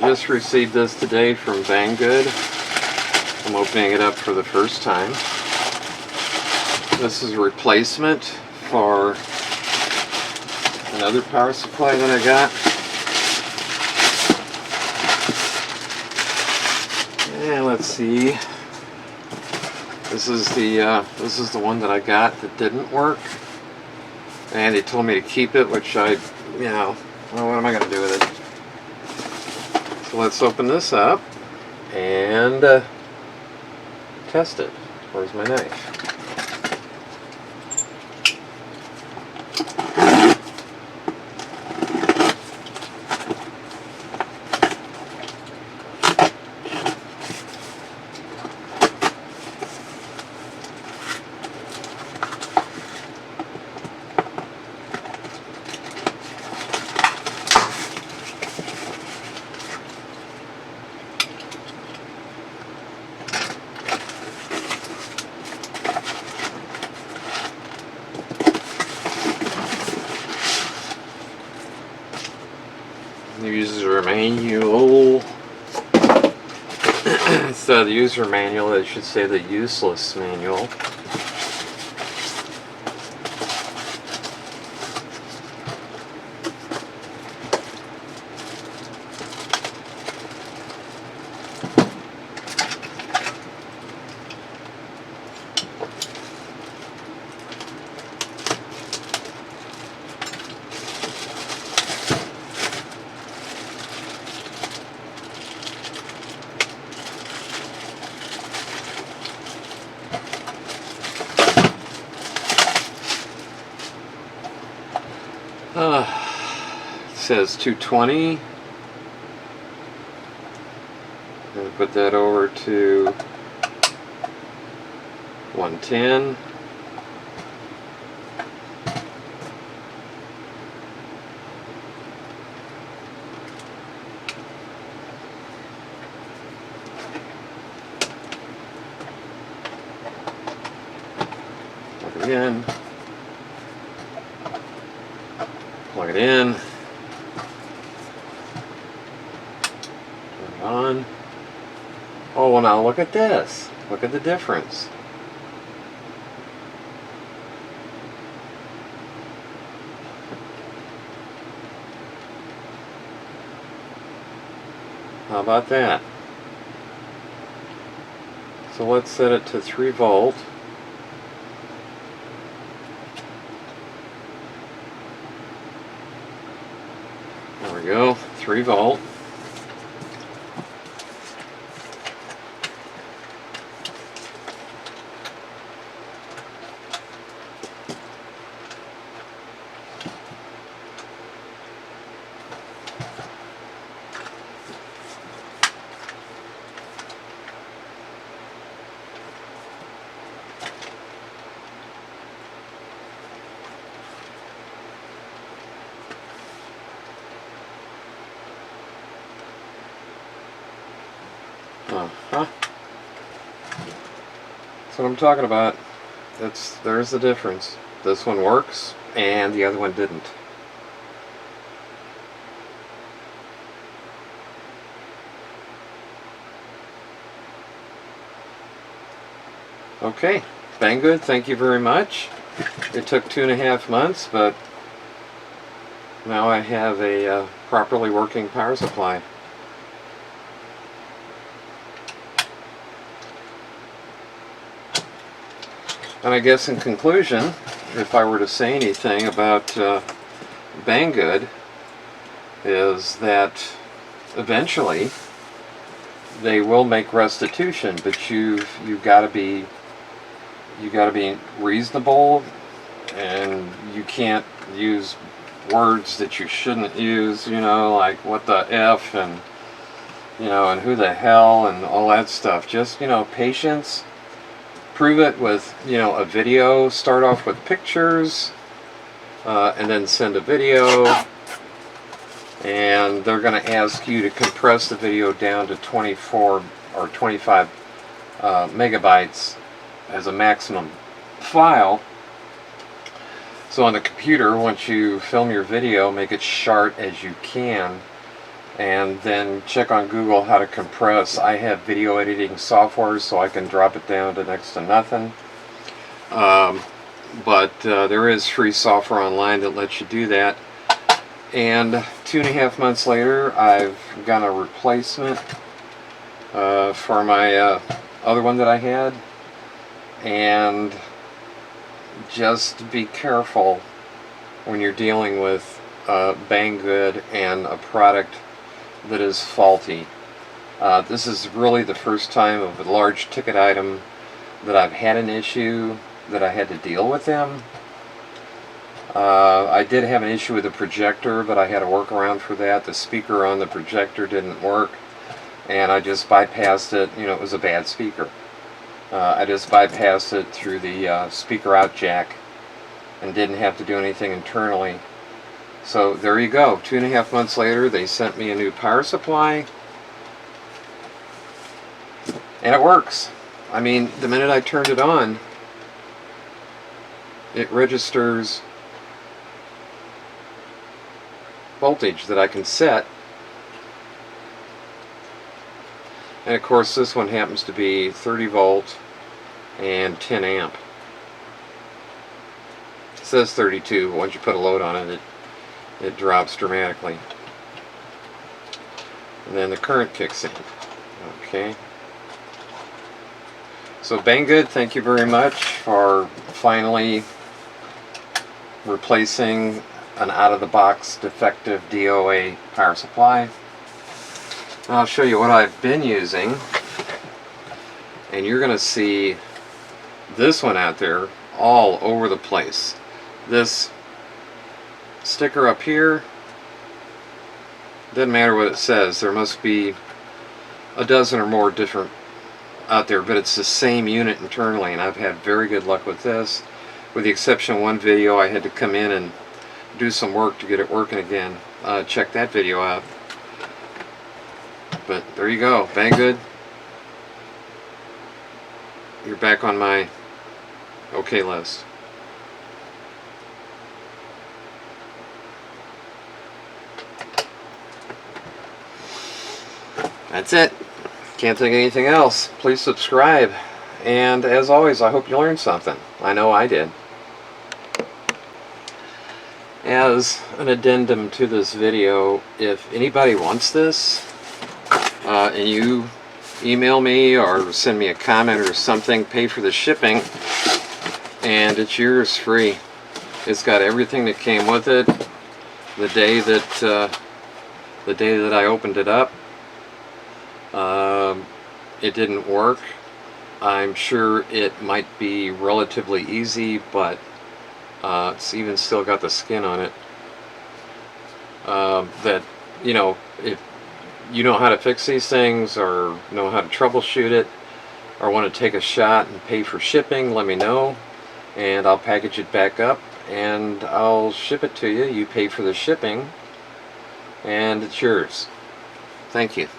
just received this today from Banggod. I'm opening it up for the first time. This is a replacement for another power supply that I got. And let's see. This is the one that I got that didn't work. And he told me to keep it, which I, well, what am I going to do with it? So let's open this up and test it. Where's my knife? User manual. Instead of the user manual, it should say the useless manual. It says 220. I'm going to put that over to 110. Again. Plug it in. Turn it on. Oh, well, now look at this. Look at the difference. How about that? So let's set it to 3 volt. There we go, 3 volt. That's what I'm talking about. There's the difference. This one works and the other one didn't. Okay, Banggod, thank you very much. It took 2.5 months, but now I have a properly working power supply. And I guess in conclusion, if I were to say anything about Banggod, is that eventually they will make restitution, but you've got to be reasonable, and you can't use words that you shouldn't use, like what the F and and who the hell and all that stuff. Just patience. Prove it with a video. Start off with pictures and then send a video, and they're going to ask you to compress the video down to 24 or 25 megabytes as a maximum file. So on the computer, once you film your video, make it sharp as you can, and then check on Google how to compress. I have video editing software, so I can drop it down to next to nothing. But there is free software online that lets you do that. And 2.5 months later, I've got a replacement for my other one that I had. And just be careful when you're dealing with Banggood and a product that is faulty. This is really the first time of a large ticket item that I've had an issue that I had to deal with them. I did have an issue with the projector, but I had a workaround for that. The speaker on the projector didn't work, and I just bypassed it. You know, it was a bad speaker. I just bypassed it through the speaker out jack and didn't have to do anything internally. So there you go. 2.5 months later, they sent me a new power supply, and it works. I mean, the minute I turned it on, it registers voltage that I can set. And of course, this one happens to be 30 volt and 10 amp. It says 32, but once you put a load on it, it drops dramatically. And then the current kicks in. Okay. So Banggod, thank you very much for finally replacing an out-of-the-box defective DOA power supply. I'll show you what I've been using, and you're going to see this one out there all over the place. This sticker up here, doesn't matter what it says, there must be a dozen or more different out there, but it's the same unit internally, and I've had very good luck with this. With the exception of one video, I had to come in and do some work to get it working again. Check that video out. But there you go, Banggod. You're back on my okay list. That's it. Can't think of anything else. Please subscribe. And as always, I hope you learned something. I know I did. As an addendum to this video, if anybody wants this, and you email me or send me a comment or something, pay for the shipping, and it's yours free. It's got everything that came with it. The day that I opened it up, it didn't work. I'm sure it might be relatively easy, but it's even still got the skin on it. That, you know, if you know how to fix these things or know how to troubleshoot it or want to take a shot and pay for shipping, let me know, and I'll package it back up and I'll ship it to you. You pay for the shipping and it's yours. Thank you.